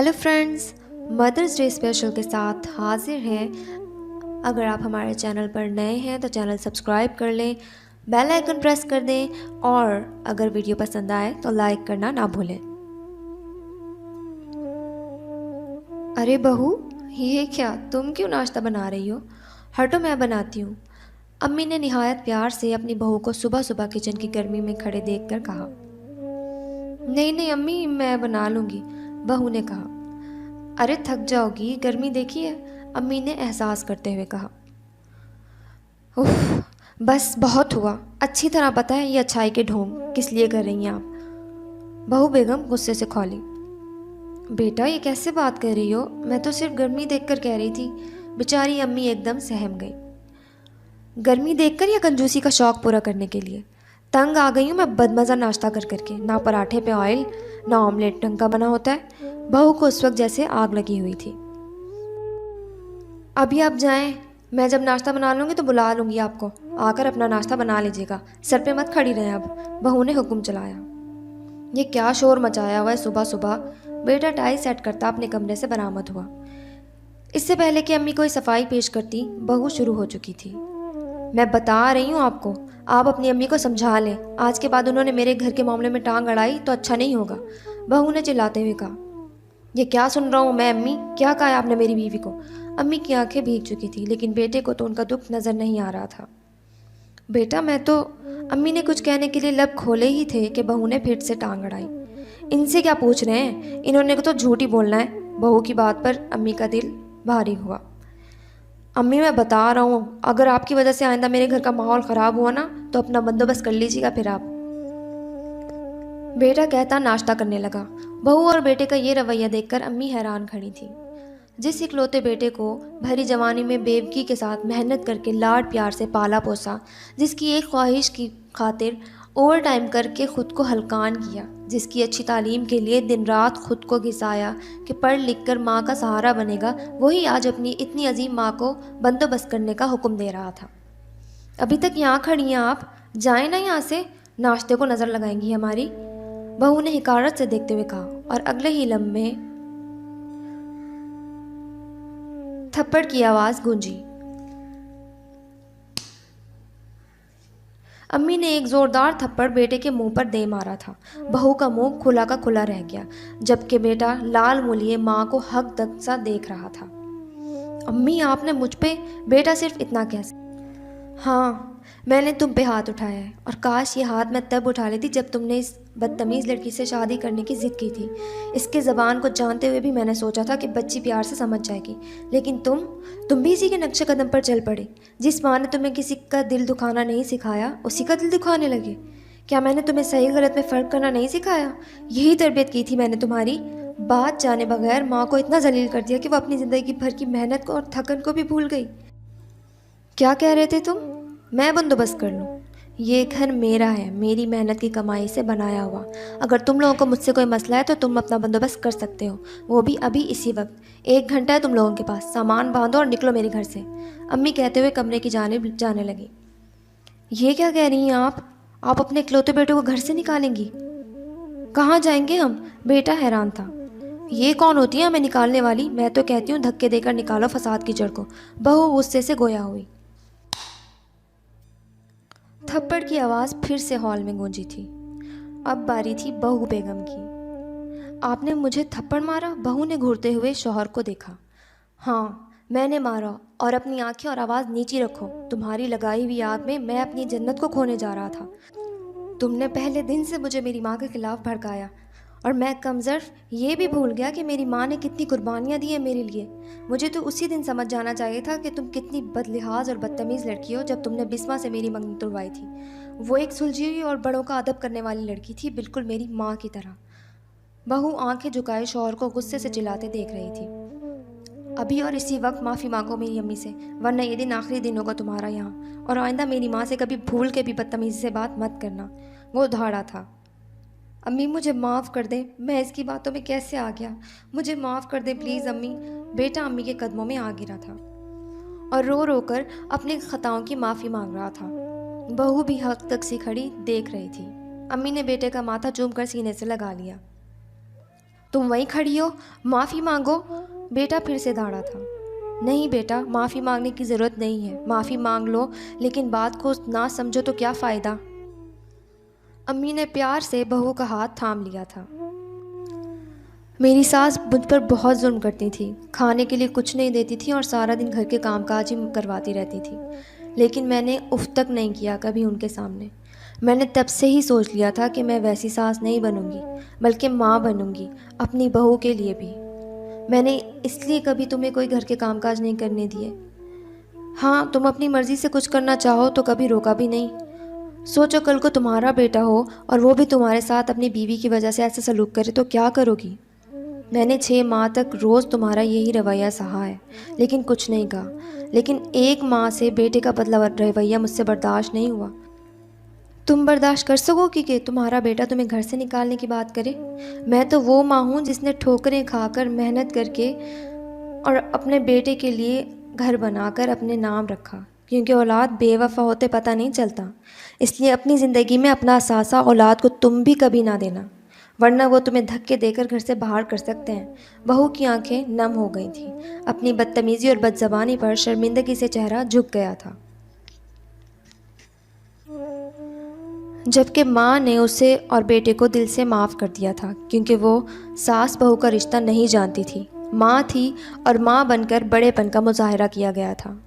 Hello friends, mother's day special के साथ हाजिर हैं। अगर आप हमारे चैनल पर नए हैं तो चैनल सब्सक्राइब कर लें, बेल आइकन प्रेस कर दें और अगर वीडियो पसंद आए तो लाइक करना ना भूलें। अरे बहू, ये क्या, तुम क्यों नाश्ता बना रही हो? हटो, मैं बनाती हूँ। अम्मी ने निहायत प्यार से अपनी बहू को सुबह सुबह किचन की गर्मी में खड़े देखकर कहा। नहीं नहीं अम्मी, मैं बना लूँगी, बहू ने कहा। अरे थक जाओगी, गर्मी देखी है, अम्मी ने एहसास करते हुए कहा। उफ, बस बहुत हुआ। अच्छी तरह पता है ये अच्छाई के ढोंग किस लिए कर रही हैं आप? बहू बेगम गुस्से से खौली। बेटा, ये कैसे बात कर रही हो? मैं तो सिर्फ गर्मी देखकर कह रही थी। बेचारी अम्मी एकदम सहम गई। गर्मी देखकर या कंजूसी का शौक पूरा करने के लिए? तंग आ गई हूँ मैं बदमज़ा नाश्ता कर करके। ना पराठे पे ऑयल, ना ऑमलेट ढंग का बना होता है। बहू को उस वक्त जैसे आग लगी हुई थी। अभी आप जाएं, मैं जब नाश्ता बना लूँगी तो बुला लूँगी आपको। आकर अपना नाश्ता बना लीजिएगा, सर पे मत खड़ी रहें अब, बहू ने हुक्म चलाया। ये क्या शोर मचाया हुआ है सुबह सुबह? बेटा टाई सेट करता अपने कमरे से बरामद हुआ। इससे पहले कि अम्मी कोई सफाई पेश करती, बहू शुरू हो चुकी थी। मैं बता रही हूँ आपको, आप अपनी अम्मी को समझा लें। आज के बाद उन्होंने मेरे घर के मामले में टांग अड़ाई तो अच्छा नहीं होगा, बहू ने चिल्लाते हुए कहा। ये क्या सुन रहा हूँ मैं अम्मी? क्या कहा आपने मेरी बीवी को? अम्मी की आंखें भीग चुकी थी, लेकिन बेटे को तो उनका दुख नज़र नहीं आ रहा था। बेटा मैं तो, अम्मी ने कुछ कहने के लिए लब खोले ही थे कि बहू ने फिर से टांग अड़ाई। इनसे क्या पूछ रहे हैं, इन्होंने तो झूठ ही बोलना है। बहू की बात पर अम्मी का दिल भारी हुआ। अम्मी मैं बता रहा हूँ, अगर आपकी वजह से आइंदा मेरे घर का माहौल ख़राब हुआ ना तो अपना बंदोबस्त कर लीजिएगा फिर आप। बेटा कहता नाश्ता करने लगा। बहू और बेटे का ये रवैया देखकर अम्मी हैरान खड़ी थी। जिस इकलौते बेटे को भरी जवानी में बेवकी के साथ मेहनत करके लाड प्यार से पाला पोसा, जिसकी एक ख्वाहिश की खातिर ओवर टाइम करके ख़ुद को हलकान किया, जिसकी अच्छी तालीम के लिए दिन रात खुद को घिसाया कि पढ़ लिख कर माँ का सहारा बनेगा, वही आज अपनी इतनी अजीम माँ को बंदोबस्त करने का हुक्म दे रहा था। अभी तक यहाँ खड़ी हैं आप, जाए ना यहाँ से, नाश्ते को नज़र लगाएंगी हमारी, बहू ने हिकारत से देखते हुए कहा। और अगले ही लम्हे थप्पड़ की आवाज़ गूंजी। अम्मी ने एक जोरदार थप्पड़ बेटे के मुंह पर दे मारा था। बहू का मुंह खुला का खुला रह गया, जबकि बेटा लाल मुलिये माँ को हक तक सा देख रहा था। अम्मी आपने मुझ पे, बेटा सिर्फ इतना कह। हाँ, मैंने तुम पे हाथ उठाया है, और काश ये हाथ मैं तब उठा लेती जब तुमने इस बदतमीज़ लड़की से शादी करने की ज़िद की थी। इसके ज़बान को जानते हुए भी मैंने सोचा था कि बच्ची प्यार से समझ जाएगी, लेकिन तुम भी इसी के नक्शे कदम पर चल पड़े। जिस माँ ने तुम्हें किसी का दिल दुखाना नहीं सिखाया, उसी का दिल दुखाने लगे। क्या मैंने तुम्हें सही गलत में फ़र्क करना नहीं सिखाया? यही तरबियत की थी मैंने तुम्हारी। बात जाने बगैर माँ को इतना जलील कर दिया कि वो अपनी ज़िंदगी भर की मेहनत को और थकन को भी भूल गई। क्या कह रहे थे तुम? मैं बंदोबस्त कर लूँ? ये घर मेरा है, मेरी मेहनत की कमाई से बनाया हुआ। अगर तुम लोगों को मुझसे कोई मसला है तो तुम अपना बंदोबस्त कर सकते हो, वो भी अभी इसी वक्त। 1 घंटा है तुम लोगों के पास, सामान बांधो और निकलो मेरे घर से, अम्मी कहते हुए कमरे की जानिब जाने लगी। ये क्या कह रही हैं आप अपने इकलौते बेटे को घर से निकालेंगी? कहाँ जाएंगे हम? बेटा हैरान था। ये कौन होती है हमें निकालने वाली? मैं तो कहती हूँ धक्के देकर निकालो फसाद की जड़ को, बहू गुस्से से गोया हुई। थप्पड़ की आवाज़ फिर से हॉल में गूंजी थी। अब बारी थी बहू बेगम की। आपने मुझे थप्पड़ मारा? बहू ने घूरते हुए शौहर को देखा। हाँ, मैंने मारा, और अपनी आंखें और आवाज़ नीची रखो। तुम्हारी लगाई हुई आग में मैं अपनी जन्नत को खोने जा रहा था। तुमने पहले दिन से मुझे मेरी माँ के खिलाफ भड़काया, और मैं कमज़र्फ ये भी भूल गया कि मेरी माँ ने कितनी कुर्बानियाँ दी हैं मेरे लिए। मुझे तो उसी दिन समझ जाना चाहिए था कि तुम कितनी बदलिहाज और बदतमीज़ लड़की हो जब तुमने बिस्मा से मेरी मंगनी तुड़वाई थी। वो एक सुलझी हुई और बड़ों का अदब करने वाली लड़की थी, बिल्कुल मेरी माँ की तरह। बहू आंखें झुकाए शौहर को गुस्से से चिल्लाते देख रही थी। अभी और इसी वक्त माफ़ी मांगो मेरी अम्मी से, वरना ये दिन आखिरी दिन होगा तुम्हारा यहाँ, और आइंदा मेरी माँ से कभी भूल के भी बदतमीज़ी से बात मत करना। वो धाड़ा था। अम्मी मुझे माफ़ कर दें, मैं इसकी बातों में कैसे आ गया, मुझे माफ़ कर दें प्लीज़ अम्मी। बेटा अम्मी के कदमों में आ गिरा था और रो रो कर अपनी ख़ताओं की माफ़ी मांग रहा था। बहू भी हक तक सी खड़ी देख रही थी। अम्मी ने बेटे का माथा चूम कर सीने से लगा लिया। तुम वहीं खड़ी हो, माफ़ी मांगो। बेटा फिर से दौड़ा था। नहीं बेटा, माफ़ी मांगने की ज़रूरत नहीं है, माफ़ी मांग लो, लेकिन बात को ना समझो तो क्या फ़ायदा। अम्मी ने प्यार से बहू का हाथ थाम लिया था। मेरी सास मुझ पर बहुत जुल्म करती थी, खाने के लिए कुछ नहीं देती थी और सारा दिन घर के कामकाज ही करवाती रहती थी, लेकिन मैंने उफ तक नहीं किया कभी उनके सामने। मैंने तब से ही सोच लिया था कि मैं वैसी सास नहीं बनूंगी, बल्कि माँ बनूंगी, अपनी बहू के लिए भी। मैंने इसलिए कभी तुम्हें कोई घर के कामकाज नहीं करने दिए। हाँ, तुम अपनी मर्ज़ी से कुछ करना चाहो तो कभी रोका भी नहीं। सोचो कल को तुम्हारा बेटा हो और वो भी तुम्हारे साथ अपनी बीवी की वजह से ऐसा सलूक करे तो क्या करोगी। मैंने 6 माह तक रोज़ तुम्हारा यही रवैया सहा है, लेकिन कुछ नहीं कहा। लेकिन 1 माह से बेटे का बदला रवैया मुझसे बर्दाश्त नहीं हुआ। तुम बर्दाश्त कर सकोगी कि तुम्हारा बेटा तुम्हें घर से निकालने की बात करे। मैं तो वो माँ हूँ जिसने ठोकरें खाकर मेहनत करके और अपने बेटे के लिए घर बनाकर अपने नाम रखा, क्योंकि औलाद बेवफा होते पता नहीं चलता। इसलिए अपनी ज़िंदगी में अपना सासा औलाद को तुम भी कभी ना देना, वरना वो तुम्हें धक्के देकर घर से बाहर कर सकते हैं। बहू की आंखें नम हो गई थीं। अपनी बदतमीज़ी और बदज़बानी पर शर्मिंदगी से चेहरा झुक गया था, जबकि माँ ने उसे और बेटे को दिल से माफ़ कर दिया था, क्योंकि वो सास बहू का रिश्ता नहीं जानती थी। माँ थी और माँ बनकर बड़ेपन का मुजाहरा किया गया था।